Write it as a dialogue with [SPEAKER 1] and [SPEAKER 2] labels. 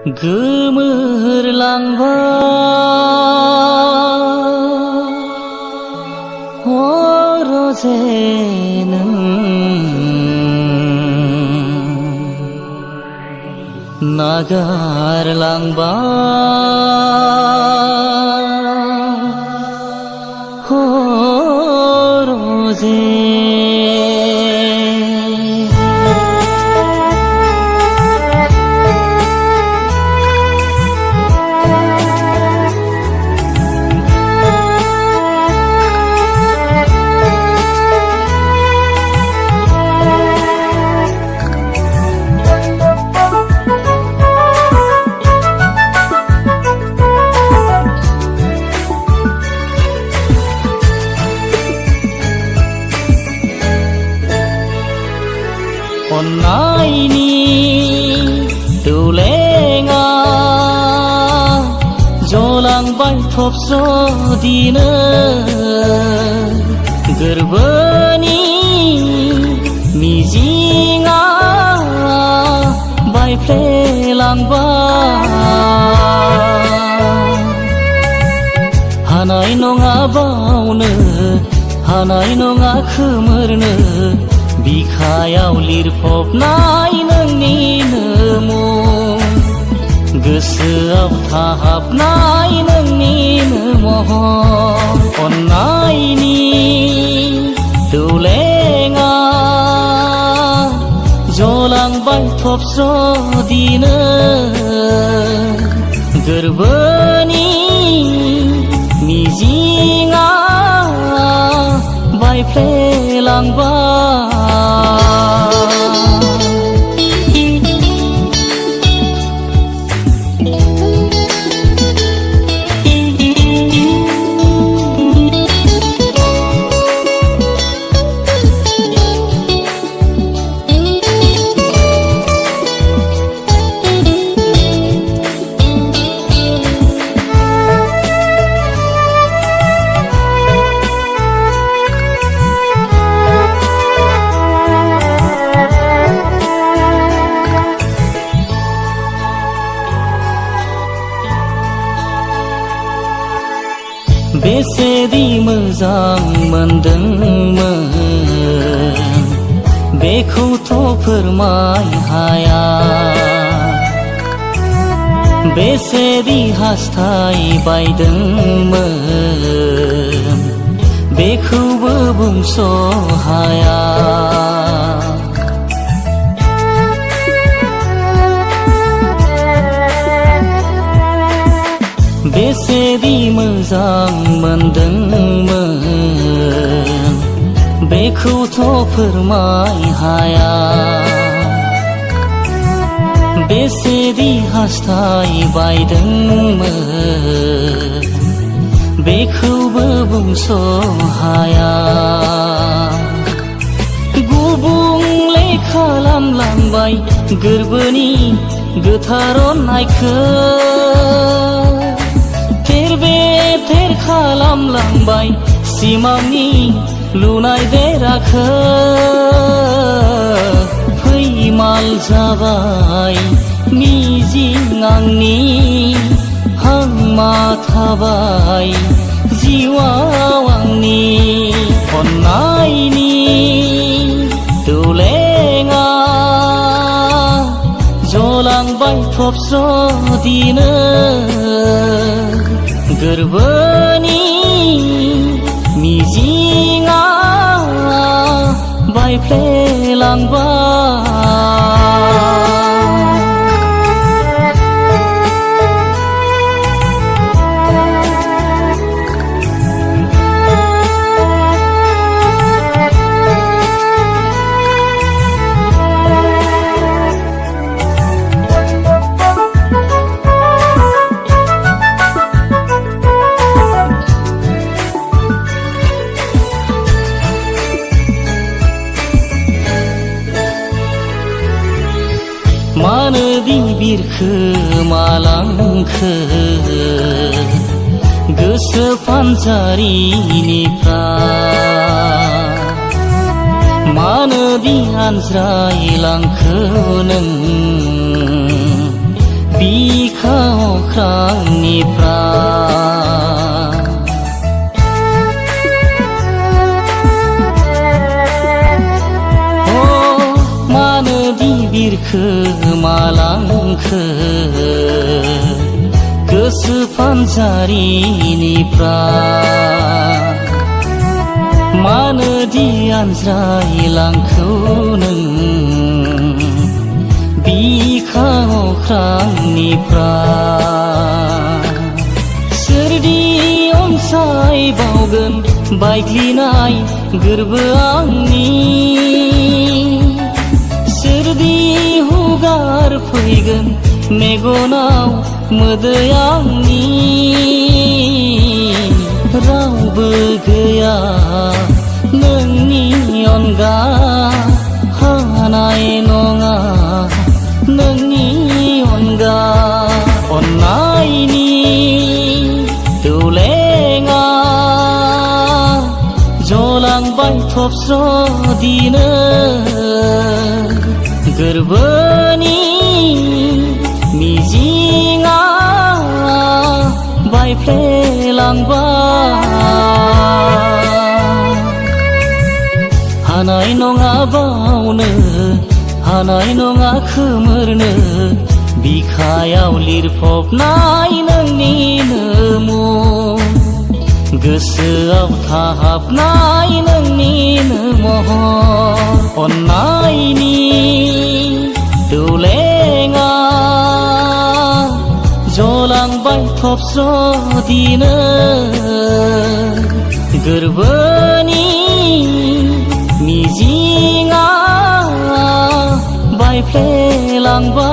[SPEAKER 1] गोमोरलांबाय अरजे नों नागारलांबाय अरजे अन्नायनि दौलेङा जलांबाय थबसदिनो गोरबोनि मिजिङा बायफ्लेलांबाय हानाय नङा बावनो हानाय नङा खोमोरनो बिखायाव लिरफबनाय नोंनिनो मुं गोसोआव थाहाबनाय नोंनिनो महर अन्नायनि दौलेङा जलांबाय थबसदिनो गोरबोनि मिजिङा बायफ्लेलांबाय बेसेदि मोजां मोनदोंमोन बेखौथ' फोरमाय हाया बेसेदि हास्थायबायदोंमोन बेखौबो बुंस' हाया बेसेदि मोजां मोनदोंमोन बेखौथ' फोरमाय हाया बेसेदि हास्थायबायदोंमोन बेखौबो बुंस' हाया गुबुंले खालामलांबाय गोरबोनि गोथार अननायखौ थेर खालामलांबाय सिमांनि लुनाय बेराखौ फैमाल जाबाय मिजिं आंनि हांमा थाबाय जिउआव आंनि अन्नायनि दौलेङा जलांबाय थबसदिनो गोरबोनि मिजिङा बायफ्लेलांबाय मानोदि बिरखोमालांखो गोसो फानजारिनिफ्राय मानोदि आनज्रायलांखो नों बिखा अख्रांनिफ्राय मानोदि बिरखोमालांखो गोसो फानजारिनिफ्राय मानोदि आनज्रायलांखौ नों बिखा अख्रांनिफ्राय सोरदि अनसायबावगोन बायग्लिनाय गोरबो आंनि सोरदि हुगारफैगोन मेगनाव मोदै आंनि रावबो गैया नोंनि अनगा हानाय नङा नोंनि अनगा अननायनि दौलेङा जलांबाय थबस्र'दिनो गोरबोनि मिजिङा बायफ्लेलांबाय हानाय नङा बावनो हानाय नङा खोमोरनो बिखायाव लिरफबनाय नोंनिनो मुं गोसोआव थाहाबनाय नोंनिनो महर अननायनि दौलेङा जलांबाय थबस्र'दिनो गोरबोनि मिजिङा बायफ्लेलांबाय